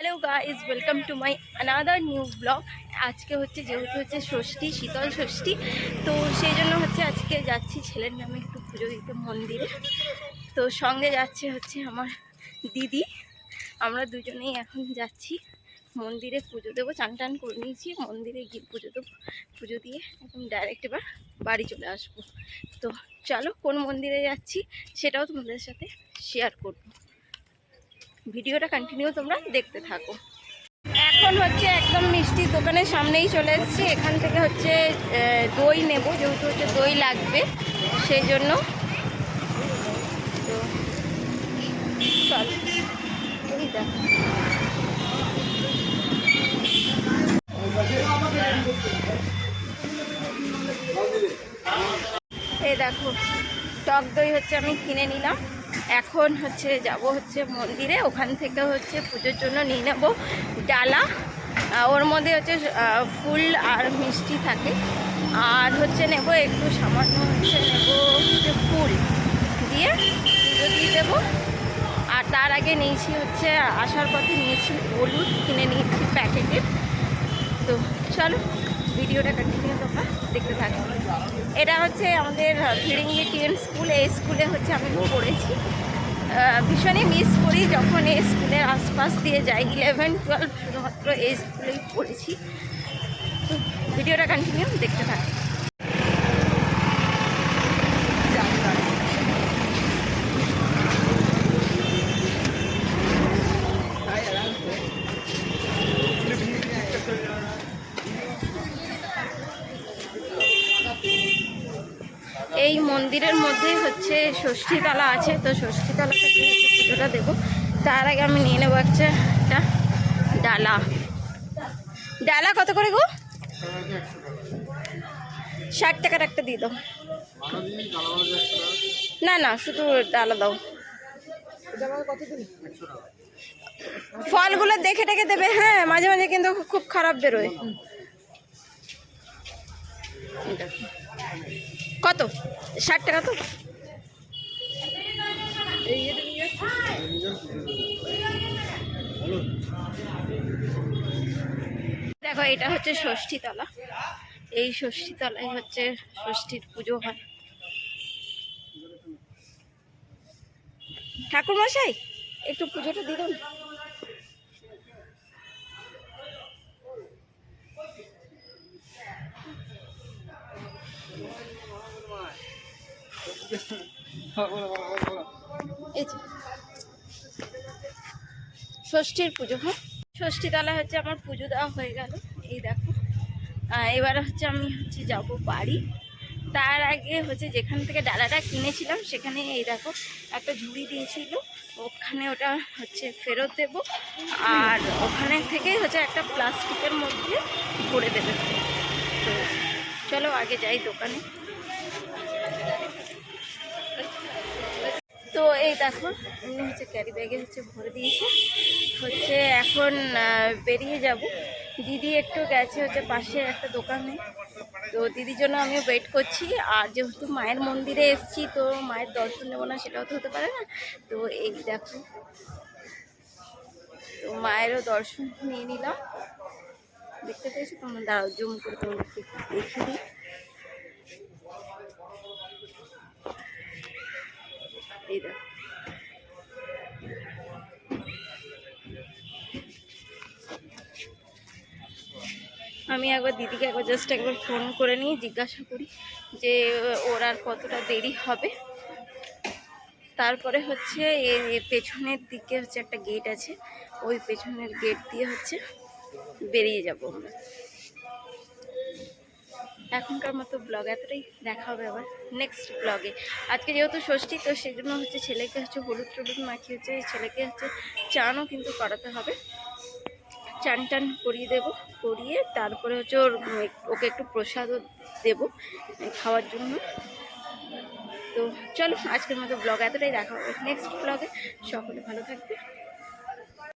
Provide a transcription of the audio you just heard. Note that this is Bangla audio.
Hello guys, welcome to my another new blog. আজকে হচ্ছে যেহেতু হচ্ছে ষষ্ঠী, শীতল ষষ্ঠী, তো সেই জন্য হচ্ছে আজকে যাচ্ছি ছেলের নামে একটু পুজো দিতে মন্দিরে। তো সঙ্গে যাচ্ছে হচ্ছে আমার দিদি। আমরা দুজনেই এখন যাচ্ছি মন্দিরে পুজো দেবো। চান টান করে নিয়েছি, মন্দিরে গিয়ে পুজো দেবো। পুজো দিয়ে একদম ডাইরেক্ট এবার বাড়ি চলে আসবো। তো চলো কোন মন্দিরে যাচ্ছি সেটাও তোমাদের সাথে শেয়ার করবো। ভিডিওটা কন্টিনিউ তোমরা দেখতে থাকো। এখন হচ্ছে একদম মিষ্টির দোকানের সামনেই চলে এসেছি। এখান থেকে হচ্ছে দই নেব, যেহেতু হচ্ছে দই লাগবে সেই জন্য। তো চল, এই দেখো এই দেখো টক দই হচ্ছে আমি কিনে নিলাম। এখন হচ্ছে যাব হচ্ছে মন্দিরে, ওখান থেকে হচ্ছে পুজোর জন্য নিয়ে নেব ডালা। ওর মধ্যে হচ্ছে ফুল আর মিষ্টি থাকে, আর হচ্ছে নেব একটু সামান্য হচ্ছে নেব হচ্ছে ফুল দিয়ে পুজো দিয়ে দেবো। আর তার আগে নিয়েছি হচ্ছে আসার পথে নিয়েছি হলুদ, কিনে নিয়েছি প্যাকেটের। তো চলো ভিডিওটা কন্টিনিউ তোমরা দেখতে থাকো। এটা হচ্ছে আমাদের ফিরিঙ্গি টিএন স্কুল। এই স্কুলে হচ্ছে আমি পড়েছি। ভীষণই মিস করি যখন এই স্কুলের আশপাশ দিয়ে যাই। 11-12 শুধুমাত্র এই স্কুলেই পড়েছি। তো ভিডিওটা কন্টিনিউ দেখতে থাকো। এই মন্দিরের মধ্যে হচ্ছে ষষ্ঠীতলা আছে, তো ষষ্ঠীতলা থেকে হচ্ছে পুজোটা দেবো। তার আগে আমি নিয়ে নেবো একটা ডালা। ডালা কত করে গো? 60 টাকার একটা দিয়ে দাও। না না, শুধু ডালা দাও। ফলগুলো দেখে টেকে দেবে, হ্যাঁ মাঝে মাঝে কিন্তু খুব খারাপ বেরোয়। কত? 60 টাকা। তো দেখো এটা হচ্ছে ষষ্ঠীতলা। এই ষষ্ঠীতলায় হচ্ছে ষষ্ঠীর পুজো হয়। ঠাকুর মশাই একটু পুজোটা দিয়ে দাও। ষষ্ঠীর পুজো, হ্যাঁ ষষ্ঠীতলা হচ্ছে আমার পুজো দেওয়া হয়ে গেল। এই দেখো এবার হচ্ছে আমি হচ্ছে যাব বাড়ি। তার আগে হচ্ছে যেখান থেকে ডালাটা কিনেছিলাম সেখানে এই দেখো একটা ঝুড়ি দিয়েছিল, ওখানে ওটা হচ্ছে ফেরত দেব। আর ওখানে থেকেই হচ্ছে একটা প্লাস্টিকের মধ্যে ভরে দেবে। তো চলো আগে যাই দোকানে। তো এই দেখো এমনি হচ্ছে ক্যারি ব্যাগে হচ্ছে ভরে দিয়েছে। হচ্ছে এখন বেরিয়ে যাব। দিদি একটু গেছে হচ্ছে পাশে একটা দোকানে, তো দিদির জন্য আমিও ওয়েট করছি। আর যেহেতু মায়ের মন্দিরে এসেছি, তো মায়ের দর্শন নেবো না সেটাও তো হতে পারে না। তো এই দেখো, তো মায়েরও দর্শন নিয়ে নিলাম। দেখতে পেয়েছি তোমরা, দাঁড়াও জুম করে তোমাদেরকে দেখিয়ে দিই। এই দেখো আমি একবার দিদিকে জাস্ট একবার ফোন করে নিয়ে জিজ্ঞাসা করি যে ওর আর কতটা দেরি হবে। তারপরে হচ্ছে পেছনের দিকে হচ্ছে একটা গেট আছে, ওই পেছনের গেট দিয়ে হচ্ছে বেরিয়ে যাব আমরা। এখনকার মতো ব্লগ এতটাই, দেখা হবে আবার নেক্সট ব্লগে। আজকে যেহেতু ষষ্ঠী, তো সেই জন্য হচ্ছে ছেলেকে হচ্ছে হলুদ টলুদ মাখিয়ে হচ্ছে ছেলেকে হচ্ছে চানও কিন্তু করাতে হবে। চান টান করিয়ে দেবো, করিয়ে তারপরে হচ্ছে ওকে একটু প্রসাদও দেবো খাওয়ার জন্য। তো চলো আজকের মতো ব্লগ এতটাই, দেখা হবে নেক্সট ব্লগে। সকলে ভালো থাকবে।